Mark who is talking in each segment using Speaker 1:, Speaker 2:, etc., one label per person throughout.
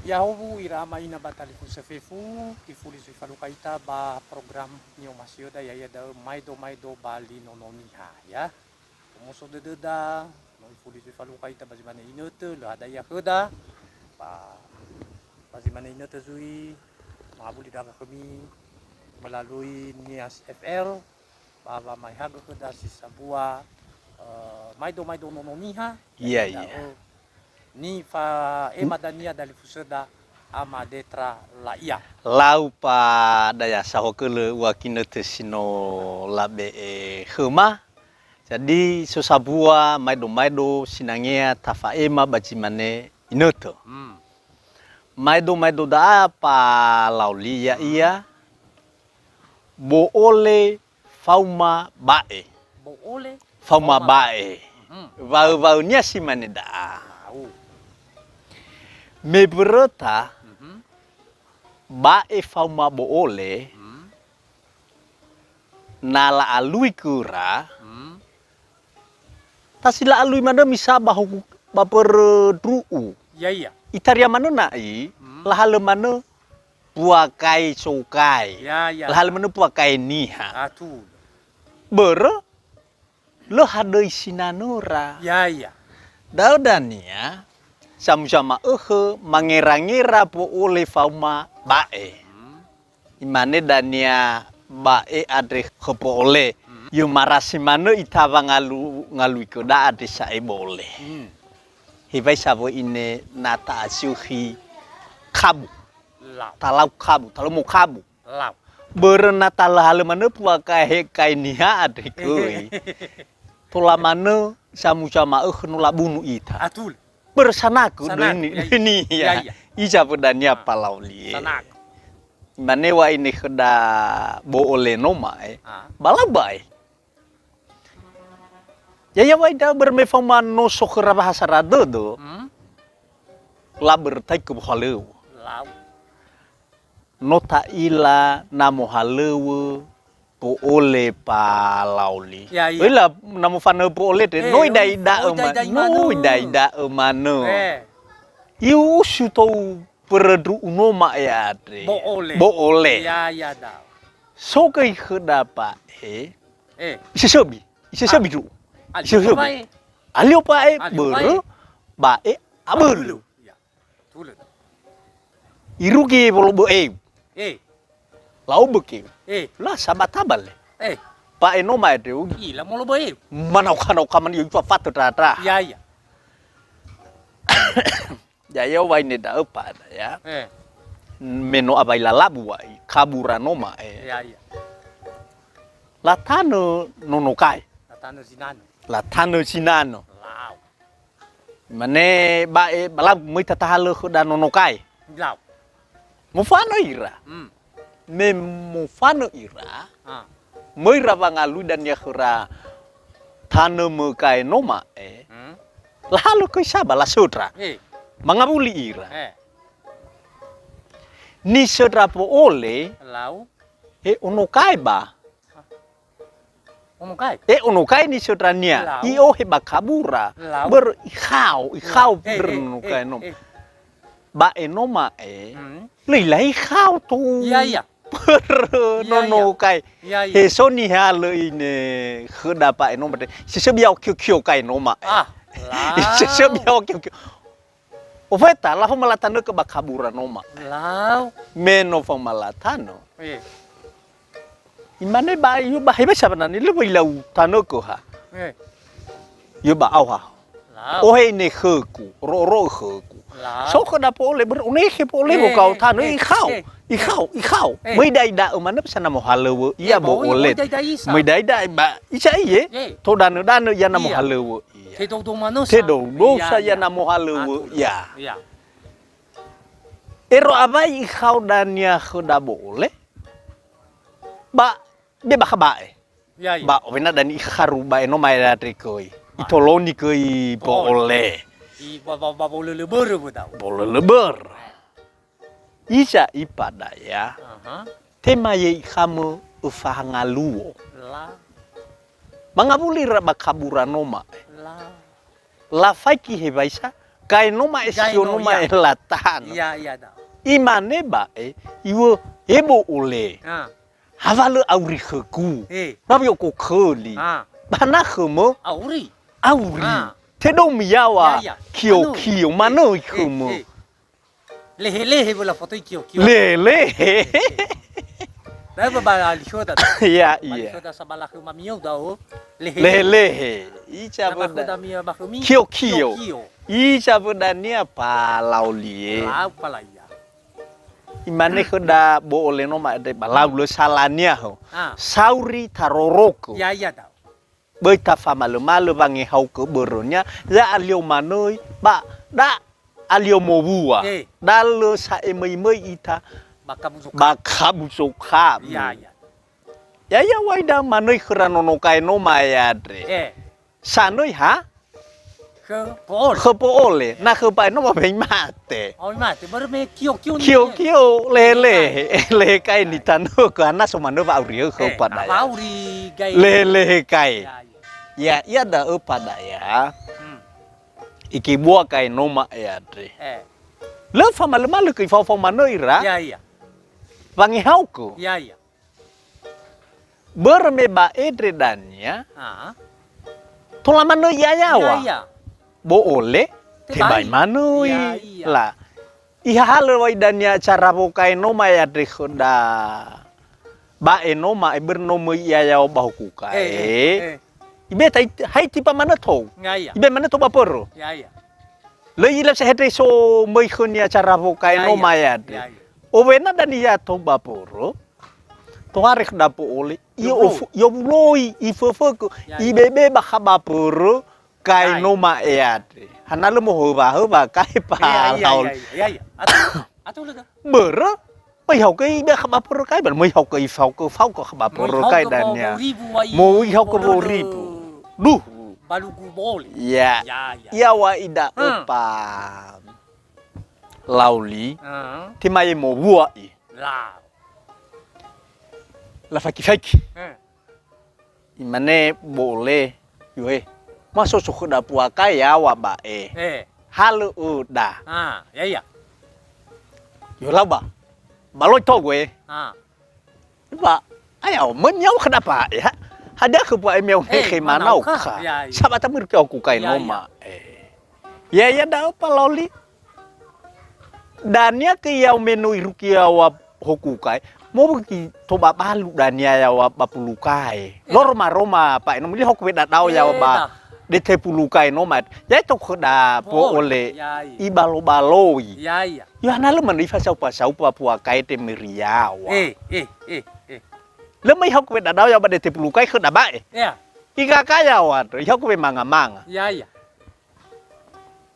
Speaker 1: Yahobu irama ina batali kusefefu kifuli suifalukaita ba program nyo masioda ya da maido bali nonomiha ya. Muso dededa no ifuli suifalukaita bazimane inote lo ada ya hoda ba bazimane inote zui mabuli daga kami melalui Nias FR bahwa mai haga hoda si sabua maido nonomiha
Speaker 2: Iya.
Speaker 1: Ni fa emadania dari fuseda ama detra laia.
Speaker 2: Lau pa daya sahokele wakina tesino labe hema. Jadi susabua maido sinangea tafaema bajimane inoto. Maido da pa laulia iya. Boole fauma bae.
Speaker 1: Boole
Speaker 2: fauma bae. Vau nya simane da. Me berota bae fauma boole nala alui kura tasila alui mana misa bahu baperduu
Speaker 1: iya
Speaker 2: itaria mana nai lahale mana puakai sokai lahale mana puakai niha
Speaker 1: atu
Speaker 2: bere lo hadai sinanura
Speaker 1: iya
Speaker 2: daudania sama-sama mangira-ngira po oleh fauma bae. Imane dania bae ade kepo oleh. Yo marasi mano itaba ngalu iko da ade sae boleh. Hibai sabo ine nata asuhi kabu. Talau kabu, talau mau kabu. Berena talah mano puaka kai niha ade koi. Tola mano sama-sama nula bunu ita.
Speaker 1: Atul.
Speaker 2: Bersanaku ini ya. Ija pedanya palauli.
Speaker 1: Sanaku.
Speaker 2: Manewa ini keda boole noma balabai. Ya waida bermefaman no sokera bahasa radodo. La bertai ke haleu. Nota ila namo haleu boole palauli. Ila namo fana boole de noida emano. Iu suto perdu unoma ya adre. Boole.
Speaker 1: Ya da.
Speaker 2: So kai kedapa Isesebi du. Isesebi. Alio pae bere bae abelu.
Speaker 1: Ya. Tulen.
Speaker 2: Irugi bolo lau beki. Lah sabat tabal. Pak eno mai deu.
Speaker 1: Ila molo bae.
Speaker 2: Manau kaman yu fatu tata.
Speaker 1: Ya.
Speaker 2: Ya wai ne da apa ya. Meno abai lalabu wai kabura noma
Speaker 1: Ya.
Speaker 2: Latano nonokai. Latano sinano.
Speaker 1: Lau.
Speaker 2: Mane bae balab moi tatahalo da nonokai.
Speaker 1: Lau.
Speaker 2: Mufano ira. Mufano ira. Moi ravangalu dan ya kura tano mekai noma lalu koi sabala sutra. Mangabuli ira. Ni sutra po ole.
Speaker 1: Lau.
Speaker 2: Unokai ba. Unokai ni sutra nia. Io heba kabura. Ber ikhau bernukai nom. Ba enoma lilai khau tu.
Speaker 1: Iya.
Speaker 2: Nonokai. Heso ni halo ini kedapa enoma de. Sesebiau kyo kai noma. Sesebiau kyo. Oveta la malatano ke bakabura noma.
Speaker 1: Lau.
Speaker 2: Meno malatano. Imane ba yu ba hebe sabanani lu lau tano ko ha. Yu ba au ha. Ohe ne kheku, ro kheku. So kada pole ber unehe pole bo kau tano ikhau. Mai dai da mana sana mo halewo iya bo ole. Mai dai ba isa iye. To dano ya na mo halewo. Tedo saya na mo halewo ya. Ero abai ikhau dania khoda bo ole. Ba dia bakabae. Ba wena dan ikharu ba eno mai koi. Itoloni koi boleh.
Speaker 1: Boleh leber budau.
Speaker 2: Boleh leber. Isa ipada ya. Tema ye kamu ufahangaluo. Mangabuli bakabura noma. La faiki hebaisa Gai noma esio noma elatan.
Speaker 1: Iya dah.
Speaker 2: Imane ba iwo ebo ole.
Speaker 1: Ah.
Speaker 2: Havale auri kheku.
Speaker 1: Eh.
Speaker 2: Rabio ko kholi.
Speaker 1: Ah.
Speaker 2: Bana khemo
Speaker 1: Auri.
Speaker 2: auri.
Speaker 1: Ah.
Speaker 2: Tedo miyawa
Speaker 1: Ya, ya.
Speaker 2: kio
Speaker 1: Anu.
Speaker 2: kio mano khemo.
Speaker 1: Lehe bola foto kio.
Speaker 2: Lele.
Speaker 1: Dah berbala lihat dah.
Speaker 2: Ya
Speaker 1: Lihat
Speaker 2: iya.
Speaker 1: dah sabalah ke mamiau dah.
Speaker 2: Lele. Icha
Speaker 1: Dah
Speaker 2: boda.
Speaker 1: mia bakumi.
Speaker 2: Kio.
Speaker 1: Kio.
Speaker 2: Icha boda nia palau lie.
Speaker 1: Apa lah ya?
Speaker 2: Imane kheda bo ole noma de balau lo salania ho.
Speaker 1: Ah.
Speaker 2: Sauri taroroko.
Speaker 1: Ya dah.
Speaker 2: Bởi ta pha mà lo vangi hau ke beronya ya alio manoi ba da alio mobua
Speaker 1: Eh.
Speaker 2: da lo sa emai ita
Speaker 1: Baka busuk.
Speaker 2: ba khabu sokha
Speaker 1: Ya.
Speaker 2: ya waida manoi khrano no kai no maya dre sanoi ha
Speaker 1: Ke pol.
Speaker 2: khepo ole na khepai no ma ben mate
Speaker 1: Oh mate baru me kio
Speaker 2: kio le kai ni tano ka na so mano ba aurio khepa da ya
Speaker 1: Auri gai.
Speaker 2: le kai
Speaker 1: Ya.
Speaker 2: ya da pada ya iki bua kai noma ya dre le fa mal ke fa manoi ra
Speaker 1: Ya.
Speaker 2: vangi hau ko
Speaker 1: Ya.
Speaker 2: berme ba edre danya
Speaker 1: Ah.
Speaker 2: tola manoi ya wa
Speaker 1: Ya.
Speaker 2: bo ole te bai manoi la iha hal wai danya cara bo kai noma ya dre khoda ba noma bernoma ya ba ku kai ibe tai hai tipa mana tho
Speaker 1: Ya.
Speaker 2: ibe mana to ba poro
Speaker 1: Ya.
Speaker 2: le ila se hete so mai khonia cara bo kai noma ya dre
Speaker 1: Ya.
Speaker 2: Owena dan iya to baporo. To harek dapo ole. Yo loi ifofo ko. Ibebe ba baporo kai no ma eate. Hanale mo hoba kai pa laul.
Speaker 1: Ya. Atu lega.
Speaker 2: Bere. Mai hau kai be baporo kai ber mai hau kai fau ko baporo kai dan ya. Mo hau ko ribu. Duh.
Speaker 1: Balugu bol.
Speaker 2: Ya. Ya wa ida opa. Lauli. Timai mo bua i. La faki. Imane boleh. Yue. Masuk suku da puaka ya wa ba Halu uda.
Speaker 1: Ya.
Speaker 2: Yo la ba. Baloi to gue. Ba. Ayo menyau kenapa ya? Ada ke buat emel ke mana ka. Sabat tamir ke aku kai noma. Ya da apa lauli. Dania ke yau menu irukia wa hokukai mo ki to ba balu dania ya wa bapulukai lorma roma pa no mili hokwe da dau ya ba de te pulukai no mat ya to khoda po ole i balo baloi
Speaker 1: Ya.
Speaker 2: ya na le mani fa sau pa puakai te miria wa le mai hokwe da dau ya ba de te pulukai khoda ba
Speaker 1: Ya.
Speaker 2: i ka ya wa hokwe manga
Speaker 1: Ya.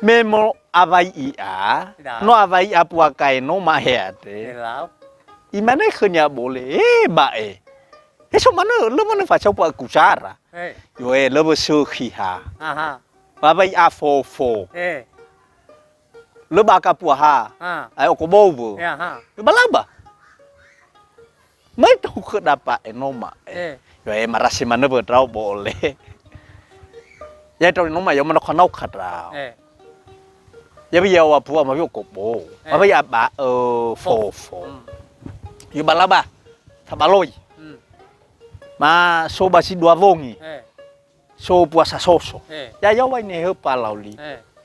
Speaker 2: Memo avai ia, no avai apua kai no maheate. Imane khnya boleh, ba Eso mana, lo mana facau pa kucara. Yo lo besu khiha. Avai a fo. Lo ba ka puha. Ai ko bobo. Yo balaba. Mai tu ke dapat enoma. Yo marasi mana berau boleh. Ya tu enoma yo mana khanau khadrau. Ya bây giờ phụ mà biết cục bộ, mà bây giờ bà phổ, như bà la ba, thà bà lôi, mà số bà xin đua vong, số puasa soso, ya yo vậy này hợp bà lão li,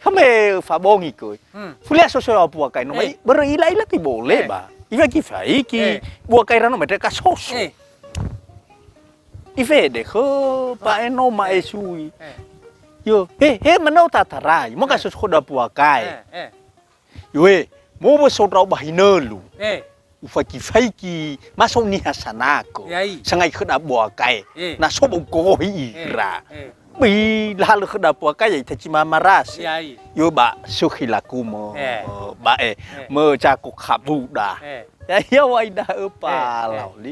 Speaker 2: không hề phá bông gì cười, phụ lẽ soso là bùa cái nó mấy, bữa rồi lấy cái bộ lệ bà, ife cái phải cái bùa cái nó mấy cái soso, ife để khơ bà nó mà suy. Yo, mà đâu ta thara, mà cái số khoda bùa cái, yo, mua bữa số rau bày nơ lu, ufaki ki, mà số ni hasana ko, sangai khoda bùa cái, na số bông cô hi ra, bị la lu khoda bùa cái vậy thì chỉ mà maras, yo ba số khi là cu ba mơ cha cô khap bu da, ya yo ai da apa lau li,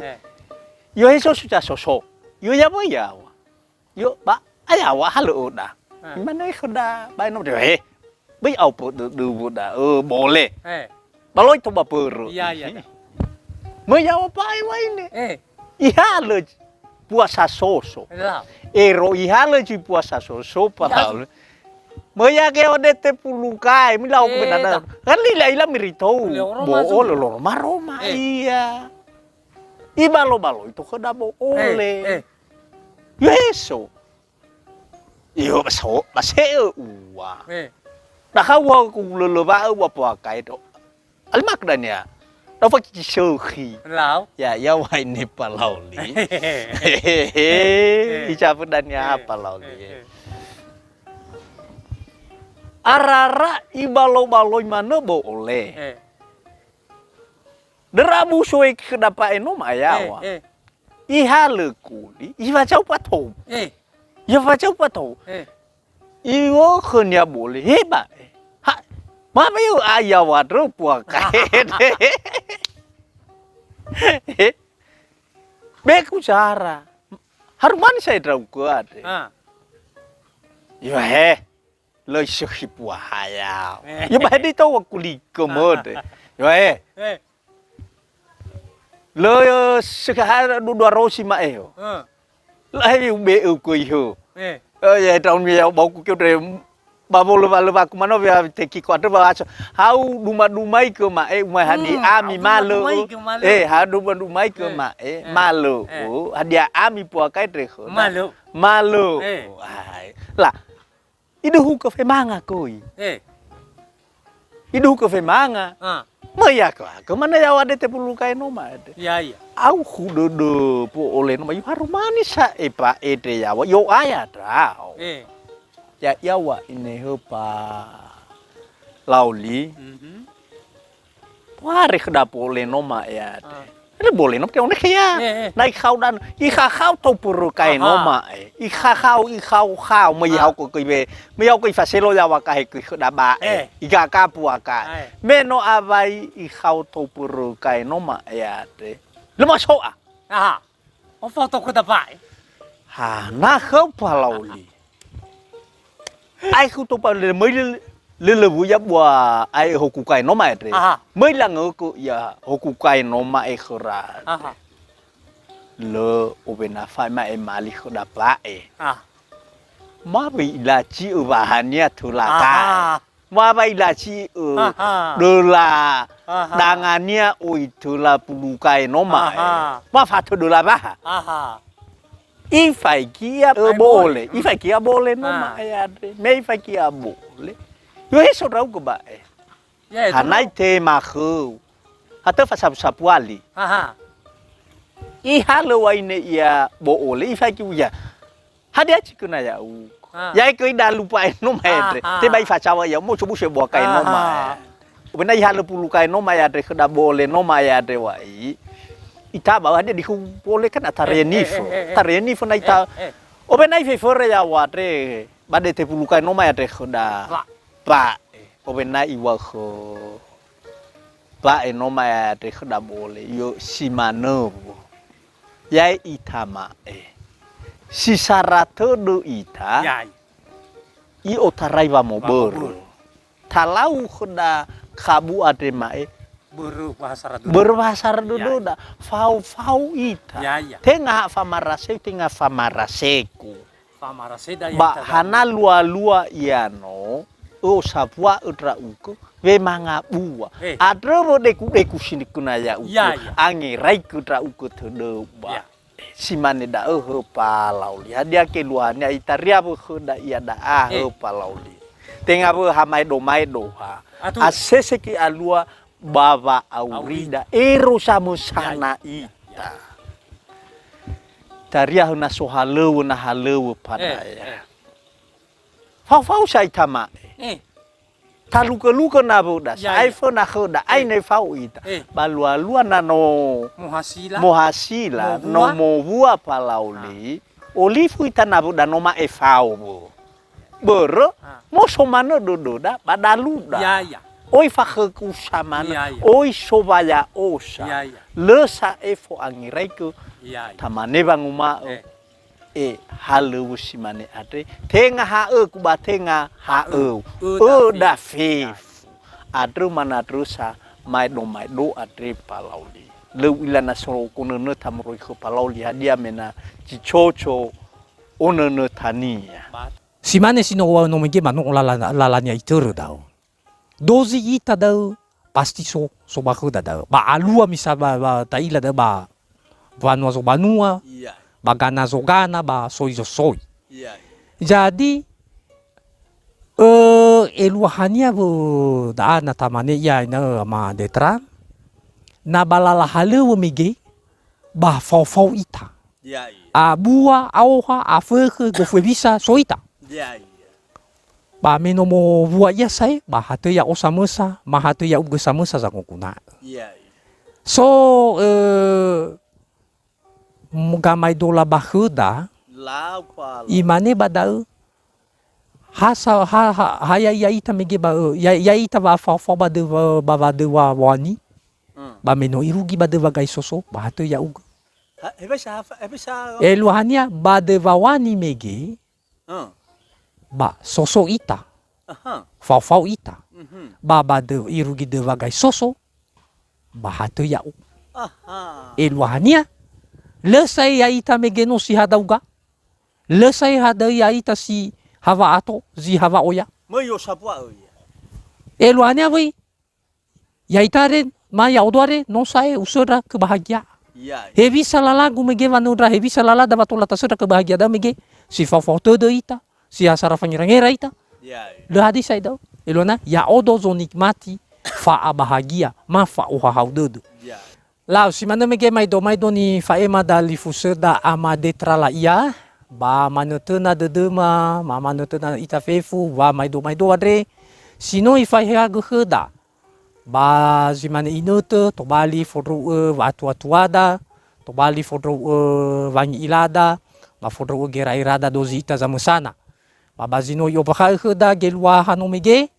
Speaker 2: yo hay số cha số, yo ya bao ya, yo ba ayah wa halu da. Mana khoda bai no de bai au po du da boleh baloi to ba puru
Speaker 1: Ya.
Speaker 2: me ya pai wai ne iha le puasa soso ero iha le ji puasa soso pa Maya ke ode te pulukai, mi lau ke nada. Kan lila ila mirito. Bo lo maroma iya. Ibalo itu keda bo ole. Yeso. Iyo baseo uwa. Dah kau ku leleba uwa pakai tu. Almak dan ya. Đâu phải chỉ sơ khi
Speaker 1: Lao.
Speaker 2: ya ya wai ni palau li icha pedanya palau li arara ibalo-baloi mana boleh derabu soe kedapa eno mayawa ihale kuli iwa chau pato iwa chau pato iwo khenya boleh heba ha mama yu ayawa drupua kae beku cara haruman saya drau kuat yo lời sự hiệp haya yo ba đi tao kuli komode yo lời sự haya dua rosi ma lại be ku yo ya trong nhiều bau ku kêu ba vô leva kumano via teki quatro bacho hau dumai ke ma umai hadi ami malo ha dumai ke ma malo hadia ami puakai trejo malo ai là idu ke fe manga koi idu ke fe manga maya ke mana ya wade te pulukai no ma
Speaker 1: ya ya
Speaker 2: au hudo po ole no ma haru manisa epa ete ya yo aya trao ya yawa ini hepa lauli pare keda boleh noma ya ini boleh nom kau nak ya naik kau dan ikha kau tau puru kai noma ikha kau meyau ko kibe meyau ko faselo ya wakai ko keda ba ika kapu akai meno abai ikha tau puru kai noma ya te lema soa
Speaker 1: o foto keda ba
Speaker 2: ha na hepa lauli ai không tụi bạn mới lên vụ giáp qua ai hồ cụ cày nó mày rồi mới là ngỡ cụ ya hồ cụ cày nó mày khora lỡ ở bên phải mày mali khora bae mà bị là chi ở bahan nha thu là cả mà bị là chi ở đồ là dangannya oi thu là bulu cày nó mày mà phải thu đồ là ba ifai kia boleh, ifai kia boleh no maya de, me ifai kia boleh. Yo eso rau ke ba. Hanai te ma khu. Hata fa sapu ali. I halo wa ine ya boleh ifai kia ya. Hadia cikuna ya u. Ya ke dah lupa no maya de. Te bai fa chawa ya mo chubu se bo kai no maya. Benai halo pulu kai no maya de ke da boleh no maya de wa i. Ita bawa dia boleh kan tarenifo na ita obe na ife fore ya watre bade te pulukai no ma ya te khoda pa obe na iwa kho pa no ma ya te khoda boleh yo simano ya itama si sarato do ita i otarai va mo bor talau khoda kabu ade mae berbahasa dulu dah fau ita tengah famaraseku bahana lua iano sapua udra uku we manga bua adro bo deku sini kunaya uku angirai kudra uku tudo ba simane da palauli hadia ke luanya itaria bo khoda ia da palauli tengah bo hamai doha asese ki alua Bava aurida ero samo sana ita taria na sohalew na halew pada ya fau sai tama taluka na boda sai fo na khoda ai nei fau ita balua na no mohasila no movua palauli olifu ita na boda no ma fau bo bero mo somano doda badaluda oi fakheku samana oi sobaya osa lesa efo angirai ku tamane banguma halu simane ade tenga ku ba tenga da fif adru mana drusa mai do ade palauli le ilana soro kunene tamroi ko palauli dia mena cicoco onene tania
Speaker 1: Si mane si no mege mano lalanya itero dau. Dozi ita dau pasti so baku dau. Ba alua misa ba taila da ba banua so banua,
Speaker 2: Iya.
Speaker 1: ba gana so gana, ba soi so soi.
Speaker 2: Iya.
Speaker 1: Jadi eluahania bu da na tamane ya na ma detra na balala halu mege ba fau ita.
Speaker 2: Iya.
Speaker 1: A bua auha a feke go foi bisa soita.
Speaker 2: Iya.
Speaker 1: Ba meno mo bua ya sai ba hatu ya osamusa ma hatu ya uga samusa za kuna.
Speaker 2: Iya.
Speaker 1: So muga mai dola bahuda
Speaker 2: Lau pala.
Speaker 1: imane badau hasa haya ya ita mege ba ya ita ba fa ba de wa wani ba meno irugi ba de wa gai soso ba hatu ya uga.
Speaker 2: Hebisa.
Speaker 1: Eluhania ba de wa wani mege ba soso ita.
Speaker 2: Aha.
Speaker 1: Fau ita. Ba de irugi de wa gai soso ba hatu ya uga.
Speaker 2: Aha.
Speaker 1: Eluhania lesai ya ita mege no si hadauga. Lesai hada ya ita si hawa ato, si hawa oya.
Speaker 2: Mayo sapua oya.
Speaker 1: Eluhania wei. Ya ita ren, ma ya odoare, no sae usura kebahagia.
Speaker 2: Iya.
Speaker 1: Hebi salala gu mege vanudra, hebi salala da batola tasura kebahagia da mege. Si fau todo ita, si asara fanyerangera ita.
Speaker 2: Iya.
Speaker 1: Le hadis sai dau. Eluhania ya odo zo nikmati fa bahagia, ma fa uhahau dodo.
Speaker 2: Iya.
Speaker 1: Lau si mana mege mai do ni fa ema da lifuserda ama detrala ia. Ba manutuna dedema, ma manutuna ita fefu, ba mai do adre. Sino ifa hea geheda. Ba zimane inute, to bali fodro atuada, to bali fodro wangi ilada, ba fodro gera irada dozi ita zamusana. Ba bazino yo baka heda gelwa hano mege,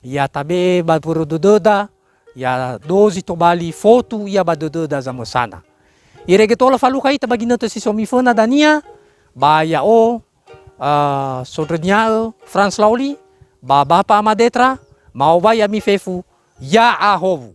Speaker 1: ya tabe ba puro doda, ya dozi to bali foto ya ba doda zamusana. Irege tola faluka ita baginote si somifona dania. Ba ya sodrenya Frans Lauli, ba bapa amadetra, mau ba ya mi fefu, ya ahovu.